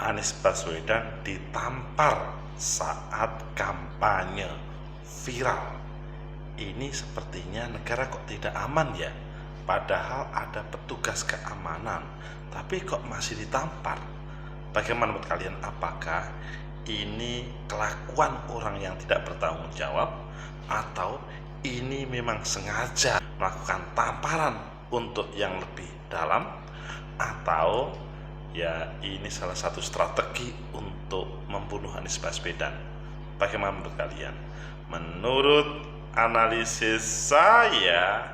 Anies Baswedan ditampar saat kampanye viral. Ini sepertinya negara kok tidak aman ya, padahal ada petugas keamanan, tapi kok masih ditampar. Bagaimana menurut kalian, apakah ini kelakuan orang yang tidak bertanggung jawab, atau ini memang sengaja melakukan tamparan untuk yang lebih dalam, atau ya ini salah satu strategi untuk membunuh Anies Baswedan? Bagaimana menurut kalian? Menurut analisis saya,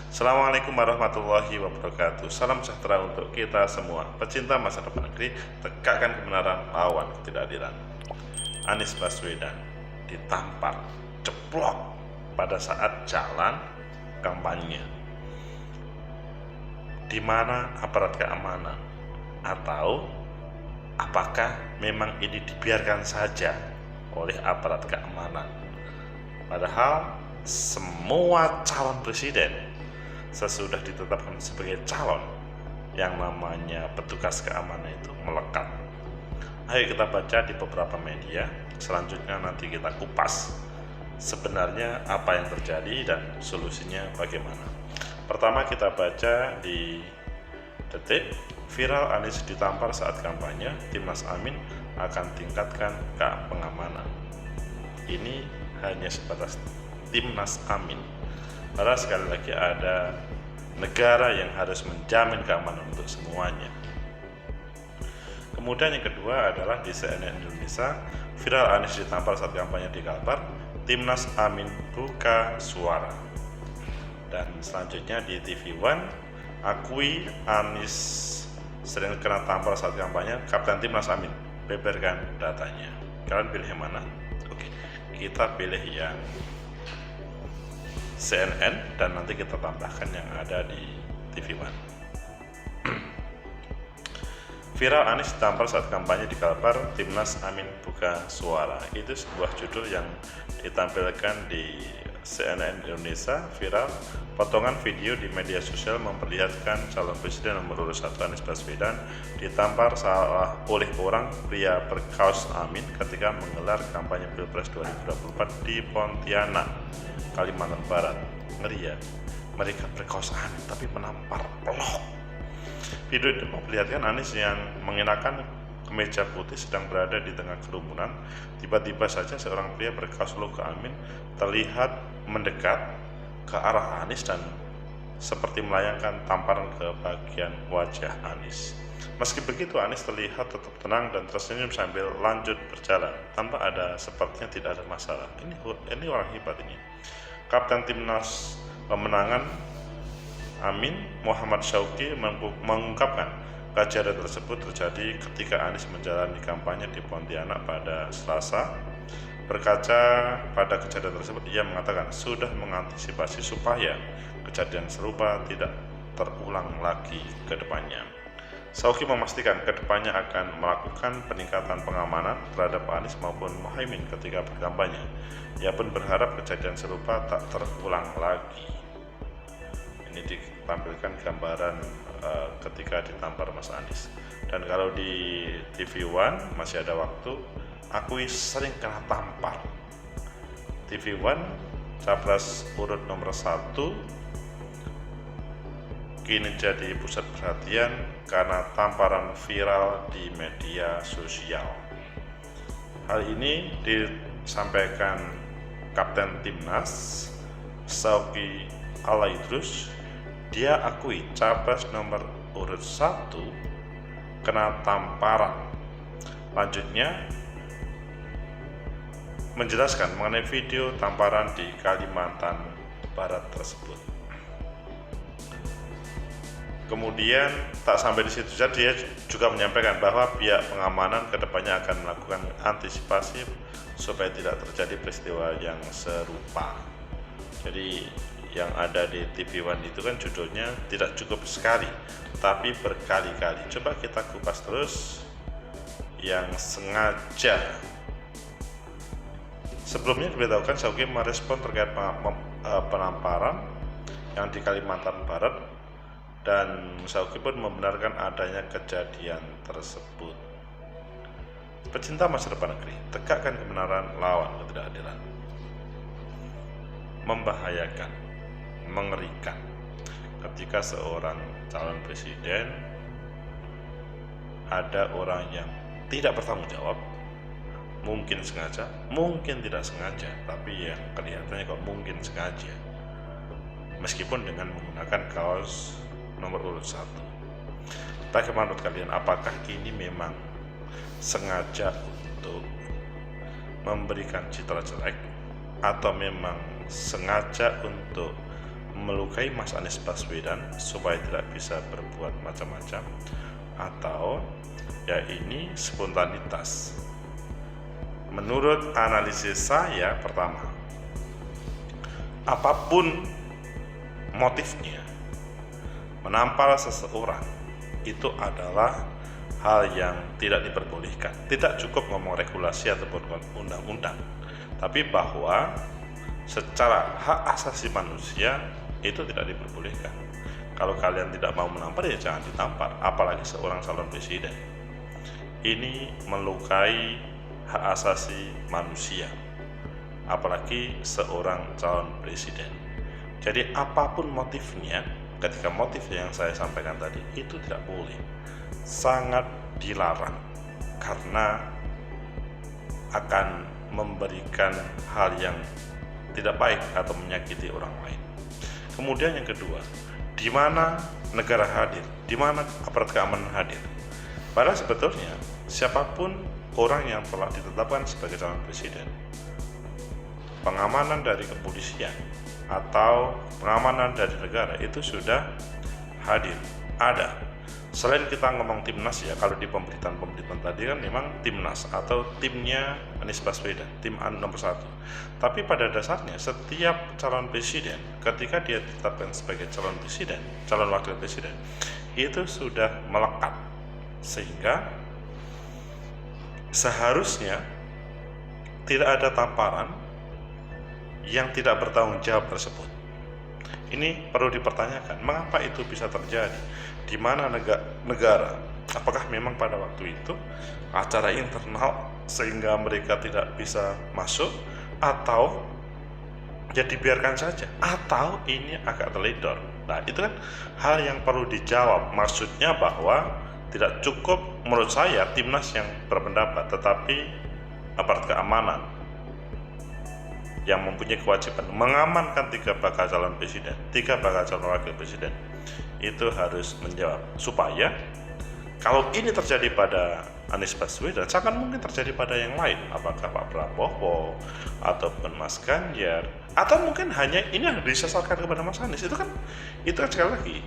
Assalamualaikum warahmatullahi wabarakatuh. Salam sejahtera untuk kita semua. Pecinta masa depan negeri, tegakkan kebenaran, lawan ketidakadilan. Anies Baswedan ditampar ceplok pada saat jalan kampanye. Di mana aparat keamanan, atau apakah memang ini dibiarkan saja oleh aparat keamanan? Padahal semua calon presiden sesudah ditetapkan sebagai calon, yang namanya petugas keamanan itu melekat. Ayo kita baca di beberapa media, selanjutnya nanti kita kupas sebenarnya apa yang terjadi dan solusinya bagaimana. Pertama kita baca di Detik, viral Anies ditampar saat kampanye, Timnas Amin akan tingkatkan pengamanan. Ini hanya sebatas Timnas Amin, karena sekali lagi ada negara yang harus menjamin keamanan untuk semuanya. Kemudian yang kedua adalah di CNN Indonesia, viral Anies ditampar saat kampanye di Kalbar, Timnas Amin buka suara. Dan selanjutnya di TV One, akui Anies sering kena tampar saat kampanye, Kapten Timnas Amin beberkan datanya. Kalian pilih yang mana? Oke, kita pilih yang CNN dan nanti kita tambahkan yang ada di TV One. Viral Anies ditampar saat kampanye di Kalbar, Timnas Amin buka suara. Itu sebuah judul yang ditampilkan di CNN Indonesia. Viral, potongan video di media sosial memperlihatkan calon presiden nomor urut 1 Anies Baswedan ditampar salah oleh orang pria berkaos Amin ketika menggelar kampanye Pilpres 2024 di Pontianak, Kalimantan Barat. Ngeri ya, mereka berkaos Amin tapi menampar pelok. Video itu memperlihatkan Anies yang mengenakan kemeja putih sedang berada di tengah kerumunan. Tiba-tiba saja seorang pria berkaos logo Amin terlihat mendekat ke arah Anies dan seperti melayangkan tamparan ke bagian wajah Anies. Meski begitu, Anies terlihat tetap tenang dan tersenyum sambil lanjut berjalan tanpa ada, sepertinya tidak ada masalah. Ini orang hebat ini. Kapten Timnas Pemenangan Amin, Muhammad Syauqi, mengungkapkan kejadian tersebut terjadi ketika Anies menjalani kampanye di Pontianak pada Selasa. Berkaca pada kejadian tersebut, ia mengatakan sudah mengantisipasi supaya kejadian serupa tidak terulang lagi ke depannya. Syauqi memastikan ke depannya akan melakukan peningkatan pengamanan terhadap Anies maupun Muhaimin ketika berkampanye. Ia pun berharap kejadian serupa tak terulang lagi. Ini ditampilkan gambaran ketika ditampar Mas Anies. Dan kalau di TV One masih ada waktu, akui sering kena tampar. TV One, capres urut nomor 1 kini jadi pusat perhatian karena tamparan viral di media sosial. Hal ini disampaikan Kapten Timnas Syauqi Alaidrus. Dia akui capres nomor urut 1 kena tamparan. Lanjutnya menjelaskan mengenai video tamparan di Kalimantan Barat tersebut. Kemudian tak sampai di situ saja, dia juga menyampaikan bahwa pihak pengamanan kedepannya akan melakukan antisipasi supaya tidak terjadi peristiwa yang serupa. Jadi yang ada di TV One itu kan judulnya tidak cukup sekali, tapi berkali-kali. Coba kita kupas terus. Yang sengaja Sebelumnya diberitahukan Syawki merespon terkait penamparan yang di Kalimantan Barat, dan Syawki pun membenarkan adanya kejadian tersebut. Pecinta masa depan negeri, tegakkan kebenaran, lawan ketidakadilan. Membahayakan, mengerikan ketika seorang calon presiden ada orang yang tidak bertanggung jawab, mungkin sengaja, mungkin tidak sengaja, tapi yang kelihatannya kok mungkin sengaja, meskipun dengan menggunakan kaos nomor urut 1. Bagaimana menurut kalian? Apakah ini memang sengaja untuk memberikan citra jelek, atau memang sengaja untuk melukai Mas Anies Baswedan supaya tidak bisa berbuat macam-macam, atau ya ini spontanitas? Menurut analisis saya, pertama, apapun motifnya, menampar seseorang itu adalah hal yang tidak diperbolehkan. Tidak cukup ngomong regulasi ataupun undang-undang, tapi bahwa secara hak asasi manusia itu tidak diperbolehkan. Kalau kalian tidak mau menampar, ya jangan ditampar, apalagi seorang calon presiden. Ini melukai hak asasi manusia, apalagi seorang calon presiden. Jadi apapun motifnya, ketika motif yang saya sampaikan tadi itu tidak boleh, sangat dilarang, karena akan memberikan hal yang tidak baik atau menyakiti orang lain. Kemudian yang kedua, di mana negara hadir, di mana aparat keamanan hadir. Padahal sebetulnya siapapun orang yang telah ditetapkan sebagai calon presiden, pengamanan dari kepolisian atau pengamanan dari negara itu sudah hadir, ada. Selain kita ngomong timnas, ya kalau di pemberitaan tadi kan memang timnas atau timnya Anies Baswedan, tim nomor 1. Tapi pada dasarnya setiap calon presiden ketika dia ditetapkan sebagai calon presiden, calon wakil presiden, itu sudah melekat, sehingga seharusnya tidak ada tamparan yang tidak bertanggung jawab tersebut. Ini perlu dipertanyakan, mengapa itu bisa terjadi? Di mana negara? Apakah memang pada waktu itu acara internal sehingga mereka tidak bisa masuk, atau ya dibiarkan saja, atau ini agak teledor? Nah, itu kan hal yang perlu dijawab. Maksudnya bahwa tidak cukup menurut saya timnas yang berpendapat, tetapi aparat keamanan yang mempunyai kewajiban mengamankan 3 bakal calon presiden, 3 bakal calon wakil presiden, itu harus menjawab, supaya kalau ini terjadi pada Anies Baswedan, sangat mungkin terjadi pada yang lain, apakah Pak Prabowo ataupun Mas Ganjar, atau mungkin hanya ini yang disasarkan kepada Mas Anies. Itu kan sekali lagi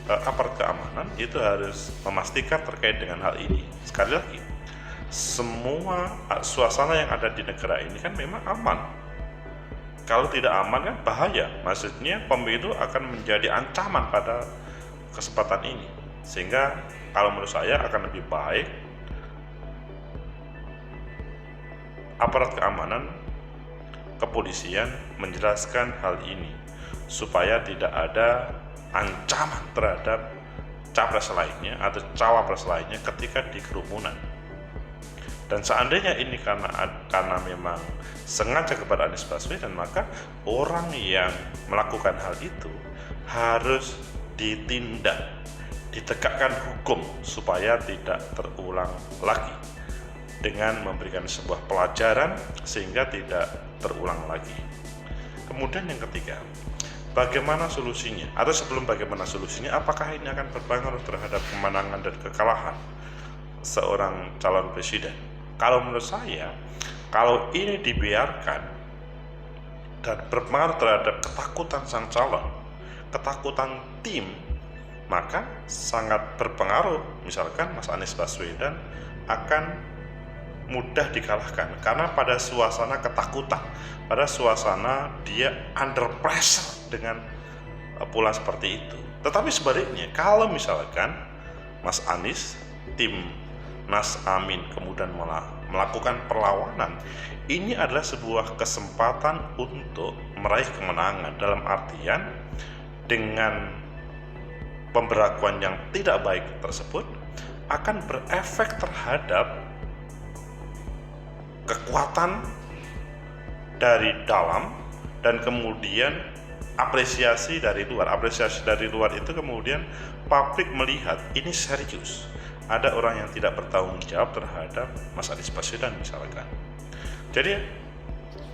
aparat keamanan itu harus memastikan terkait dengan hal ini. Sekali lagi, semua suasana yang ada di negara ini kan memang aman. Kalau tidak aman kan bahaya, maksudnya pemilu akan menjadi ancaman pada kesempatan ini. Sehingga kalau menurut saya akan lebih baik aparat keamanan, kepolisian menjelaskan hal ini, supaya tidak ada ancaman terhadap capres lainnya atau cawapres lainnya ketika di kerumunan. Dan seandainya ini karena memang sengaja kepada Anies Baswedan, maka orang yang melakukan hal itu harus ditindak, ditegakkan hukum supaya tidak terulang lagi, dengan memberikan sebuah pelajaran sehingga tidak terulang lagi. Kemudian yang ketiga, bagaimana solusinya? Atau sebelum bagaimana solusinya, apakah ini akan berpengaruh terhadap kemenangan dan kekalahan seorang calon presiden? Kalau menurut saya, kalau ini dibiarkan dan berpengaruh terhadap ketakutan sang calon, ketakutan tim, maka sangat berpengaruh. Misalkan Mas Anies Baswedan akan mudah dikalahkan karena pada suasana ketakutan, pada suasana dia under pressure dengan pula seperti itu. Tetapi sebaliknya, kalau misalkan Mas Anies, tim Nas Amin kemudian malah melakukan perlawanan, ini adalah sebuah kesempatan untuk meraih kemenangan, dalam artian dengan pemberlakuan yang tidak baik tersebut akan berefek terhadap kekuatan dari dalam, dan kemudian apresiasi dari luar. Apresiasi dari luar itu kemudian publik melihat ini serius, ada orang yang tidak bertanggung jawab terhadap Mas Anies Baswedan misalkan. Jadi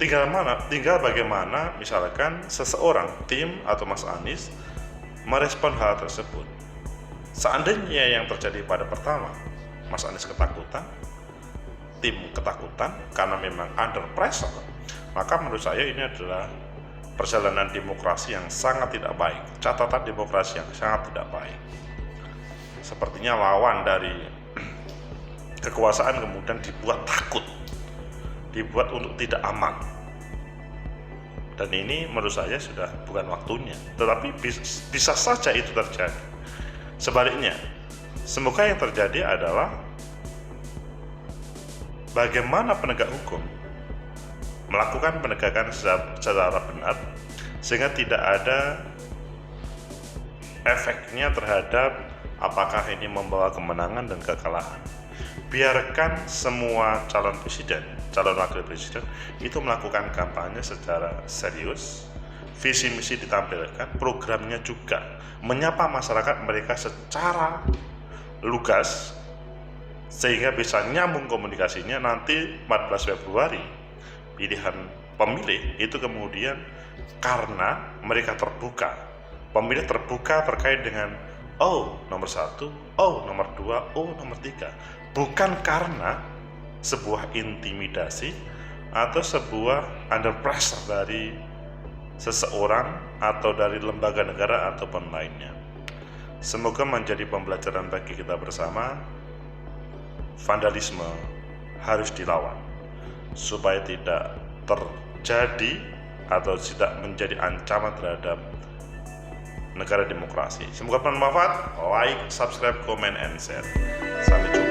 tinggal bagaimana misalkan seseorang, tim atau Mas Anies merespon hal tersebut. Seandainya yang terjadi pada pertama, Mas Anies ketakutan, tim ketakutan karena memang under pressure, maka menurut saya ini adalah perjalanan demokrasi yang sangat tidak baik, catatan demokrasi yang sangat tidak baik. Sepertinya lawan dari kekuasaan kemudian dibuat takut, dibuat untuk tidak aman. Dan ini menurut saya sudah bukan waktunya, tetapi bisa saja itu terjadi. Sebaliknya, semoga yang terjadi adalah bagaimana penegak hukum melakukan penegakan secara benar, sehingga tidak ada efeknya terhadap apakah ini membawa kemenangan dan kekalahan. Biarkan semua calon presiden, calon wakil presiden itu melakukan kampanye secara serius, visi misi ditampilkan, programnya juga menyapa masyarakat mereka secara lugas, sehingga bisa nyambung komunikasinya. Nanti 14 Februari pilihan pemilih itu kemudian karena mereka terbuka, pemilih terbuka terkait dengan nomor 1, nomor 2, nomor 3, bukan karena sebuah intimidasi atau sebuah under pressure dari seseorang atau dari lembaga negara ataupun lainnya. Semoga menjadi pembelajaran bagi kita bersama. Vandalisme harus dilawan supaya tidak terjadi atau tidak menjadi ancaman terhadap negara demokrasi. Semoga bermanfaat. Like, subscribe, comment, and share. Sampai jumpa.